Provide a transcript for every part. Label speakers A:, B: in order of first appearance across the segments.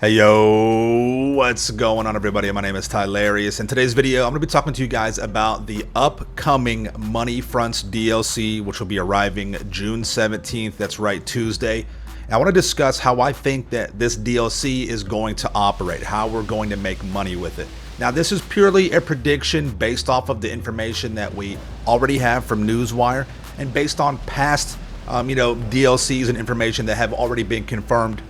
A: Hey yo, what's going on everybody? My name is Tylarious. In today's video, I'm going to be talking to you guys about the upcoming Money Fronts DLC, which will be arriving June 17th. That's right, Tuesday. And I want to discuss how I think that this DLC is going to operate, how we're going to make money with it. Now, this is purely a prediction based off of the information that we already have from Newswire and based on past, DLCs and information that have already been confirmed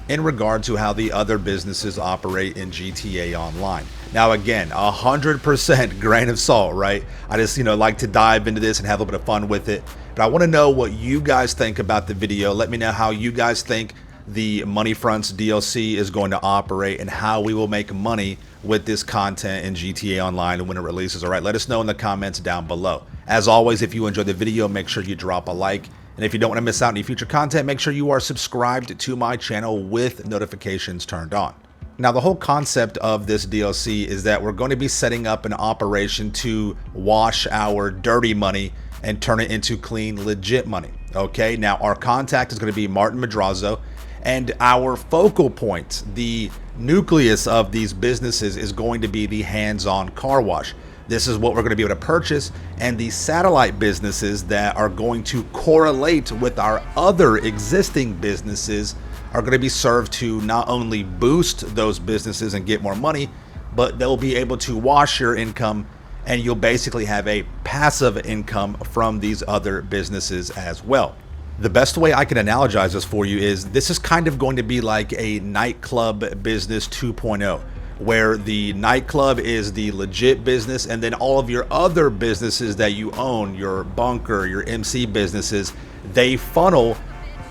A: in regard to how the other businesses operate in GTA Online. Now again, 100% grain of salt, right? I just, like to dive into this and have a little bit of fun with it. But I want to know what you guys think about the video. Let me know how you guys think the Money Fronts DLC is going to operate and how we will make money with this content in GTA Online when it releases. All right, let us know in the comments down below. As always, if you enjoyed the video, make sure you drop a like. And if you don't want to miss out on any future content, make sure you are subscribed to my channel with notifications turned on. Now, the whole concept of this DLC is that we're going to be setting up an operation to wash our dirty money and turn it into clean, legit money. Okay, now our contact is going to be Martin Madrazo, and our focal point, the nucleus of these businesses, is going to be the hands-on car wash. This is what we're going to be able to purchase, and the satellite businesses that are going to correlate with our other existing businesses are going to be served to not only boost those businesses and get more money, but they'll be able to wash your income, and you'll basically have a passive income from these other businesses as well. The best way I can analogize this for you is this is kind of going to be like a nightclub business 2.0. Where the nightclub is the legit business, and then all of your other businesses that you own, your bunker, your MC businesses, they funnel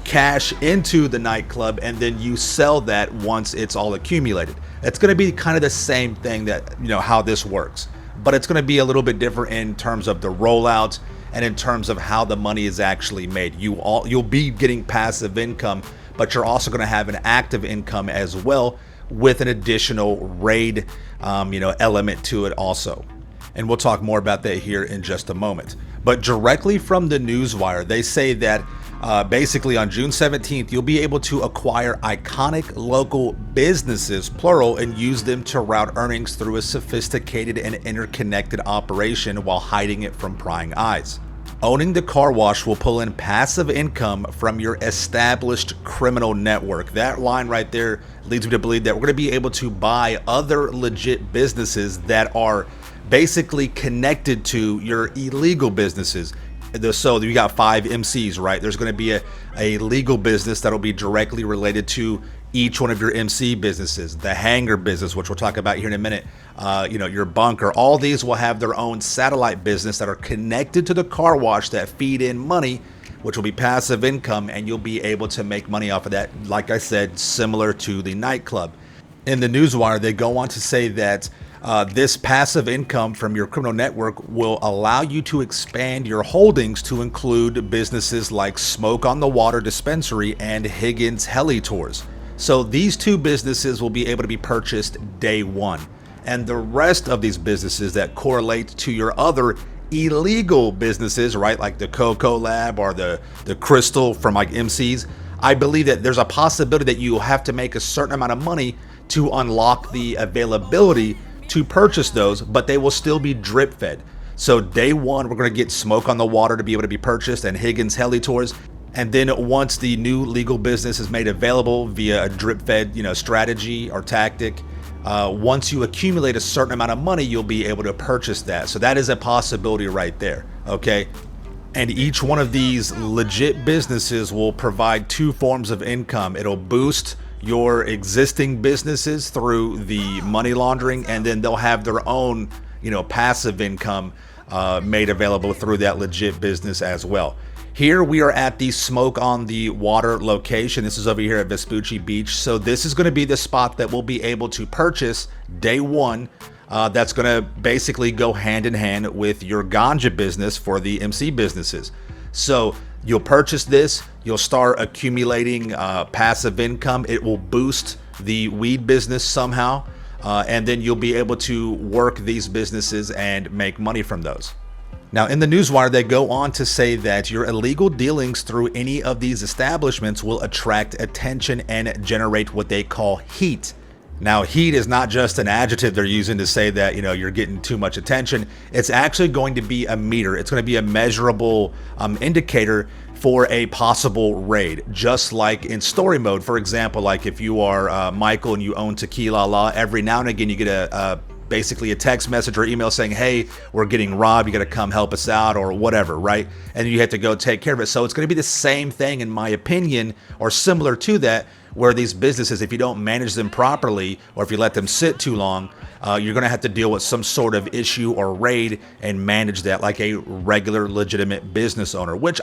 A: cash into the nightclub, and then you sell that once it's all accumulated. It's going to be kind of the same thing that, how this works, but it's going to be a little bit different in terms of the rollout and in terms of how the money is actually made. You'll be getting passive income, but you're also going to have an active income as well, with an additional raid element to it also. And we'll talk more about that here in just a moment. But directly from the Newswire, they say that basically on June 17th, you'll be able to acquire iconic local businesses, plural, and use them to route earnings through a sophisticated and interconnected operation while hiding it from prying eyes. Owning the car wash will pull in passive income from your established criminal network. That line right there leads me to believe that we're going to be able to buy other legit businesses that are basically connected to your illegal businesses. So you got 5 MCs, right? There's going to be a legal business that'll be directly related to each one of your MC businesses, the hangar business, which we'll talk about here in a minute, your bunker. All these will have their own satellite business that are connected to the car wash that feed in money, which will be passive income, and you'll be able to make money off of that, like I said, similar to the nightclub. In the Newswire, they go on to say that this passive income from your criminal network will allow you to expand your holdings to include businesses like Smoke on the Water Dispensary and Higgins Heli Tours. So these 2 businesses will be able to be purchased day one. And the rest of these businesses that correlate to your other illegal businesses, right, like the Coco Lab or the Crystal from like MCs, I believe that there's a possibility that you will have to make a certain amount of money to unlock the availability to purchase those, but they will still be drip fed. So day one, we're going to get Smoke on the Water to be able to be purchased and Higgins Heli Tours. And then once the new legal business is made available via a drip-fed, strategy or tactic, once you accumulate a certain amount of money, you'll be able to purchase that. So that is a possibility right there, okay? And each one of these legit businesses will provide 2 forms of income. It'll boost your existing businesses through the money laundering, and then they'll have their own, passive income made available through that legit business as well. Here we are at the Smoke on the Water location. This is over here at Vespucci Beach. So this is going to be the spot that we'll be able to purchase day one. That's going to basically go hand in hand with your ganja business for the MC businesses. So you'll purchase this, you'll start accumulating passive income. It will boost the weed business somehow. And then you'll be able to work these businesses and make money from those. Now, in the newswire, they go on to say that your illegal dealings through any of these establishments will attract attention and generate what they call heat. Now, heat is not just an adjective they're using to say that, you're getting too much attention. It's actually going to be a meter. It's going to be a measurable indicator for a possible raid, just like in story mode. For example, like if you are Michael and you own Tequila La, every now and again you get basically a text message or email saying, hey, we're getting robbed, you got to come help us out or whatever, right? And you have to go take care of it. So it's going to be the same thing, in my opinion, or similar to that, where these businesses, if you don't manage them properly or if you let them sit too long, you're going to have to deal with some sort of issue or raid and manage that like a regular legitimate business owner, which,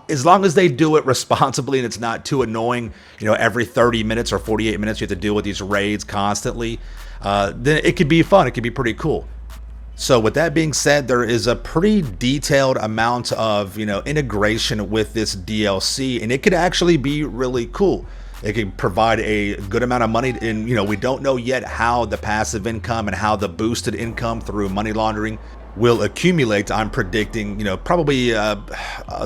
A: as long as they do it responsibly and it's not too annoying, every 30 minutes or 48 minutes you have to deal with these raids constantly, then it could be fun. It could be pretty cool. So with that being said, there is a pretty detailed amount of, integration with this DLC, and it could actually be really cool. It can provide a good amount of money, and we don't know yet how the passive income and how the boosted income through money laundering will accumulate. I'm predicting, probably a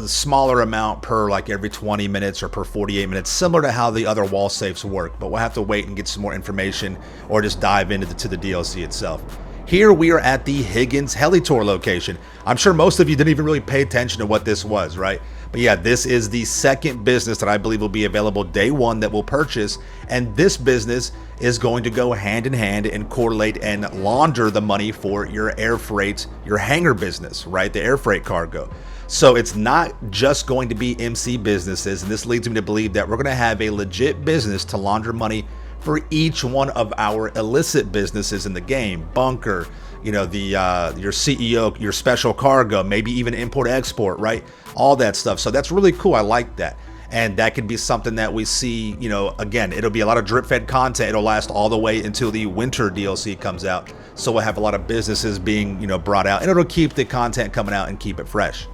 A: smaller amount per like every 20 minutes or per 48 minutes, similar to how the other wall safes work. But we'll have to wait and get some more information or just dive into the DLC itself. Here we are at the Higgins Heli-Tour location. I'm sure most of you didn't even really pay attention to what this was, right? But yeah, this is the second business that I believe will be available day one that we'll purchase. And this business is going to go hand in hand and correlate and launder the money for your air freight, your hangar business, right? The air freight cargo. So it's not just going to be MC businesses. And this leads me to believe that we're going to have a legit business to launder money for each one of our illicit businesses in the game. Bunker, your CEO, your special cargo, maybe even import export, right? All that stuff. So that's really cool. I like that. And that could be something that we see, again, it'll be a lot of drip fed content. It'll last all the way until the winter DLC comes out. So we'll have a lot of businesses being, brought out, and it'll keep the content coming out and keep it fresh.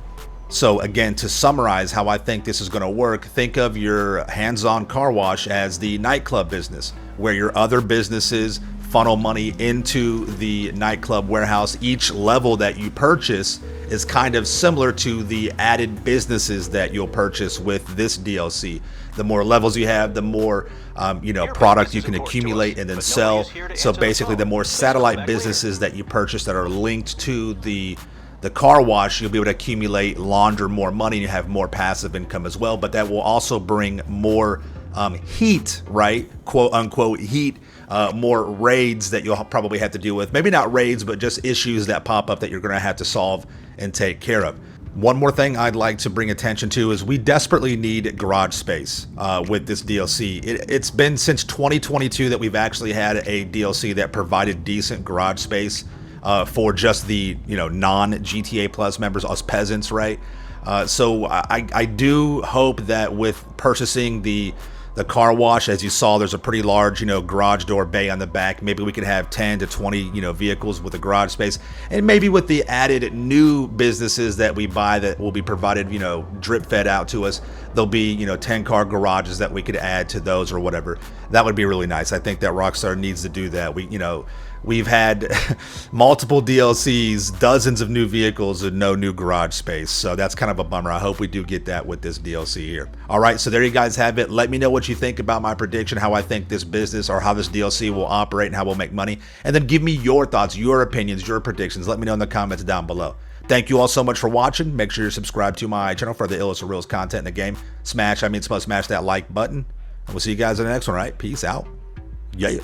A: So again, to summarize how I think this is going to work, think of your hands-on car wash as the nightclub business, where your other businesses funnel money into the nightclub warehouse. Each level that you purchase is kind of similar to the added businesses that you'll purchase with this DLC. The more levels you have, the more product you can accumulate and then sell. So basically, the more satellite businesses that you purchase that are linked to the car wash, you'll be able to accumulate, launder more money, and you have more passive income as well. But that will also bring more heat, right? Quote unquote heat, more raids that you'll probably have to deal with. Maybe not raids, but just issues that pop up that you're going to have to solve and take care of. One more thing I'd like to bring attention to is we desperately need garage space with this DLC. It's been since 2022 that we've actually had a DLC that provided decent garage space for just the non-GTA Plus members, us peasants, right? So I do hope that with purchasing the car wash, as you saw, there's a pretty large garage door bay on the back. Maybe we could have 10 to 20 vehicles with a garage space, and maybe with the added new businesses that we buy that will be provided drip fed out to us, there'll be 10 car garages that we could add to those or whatever. That would be really nice. I think that Rockstar needs to do that. We've had multiple DLCs, dozens of new vehicles, and no new garage space. So that's kind of a bummer. I hope we do get that with this DLC here. All right, so there you guys have it. Let me know what you think about my prediction, how I think this business or how this DLC will operate and how we'll make money. And then give me your thoughts, your opinions, your predictions. Let me know in the comments down below. Thank you all so much for watching. Make sure you're subscribed to my channel for the illest and realest content in the game. Smash that like button. And we'll see you guys in the next one, all right? Peace out. Yeah.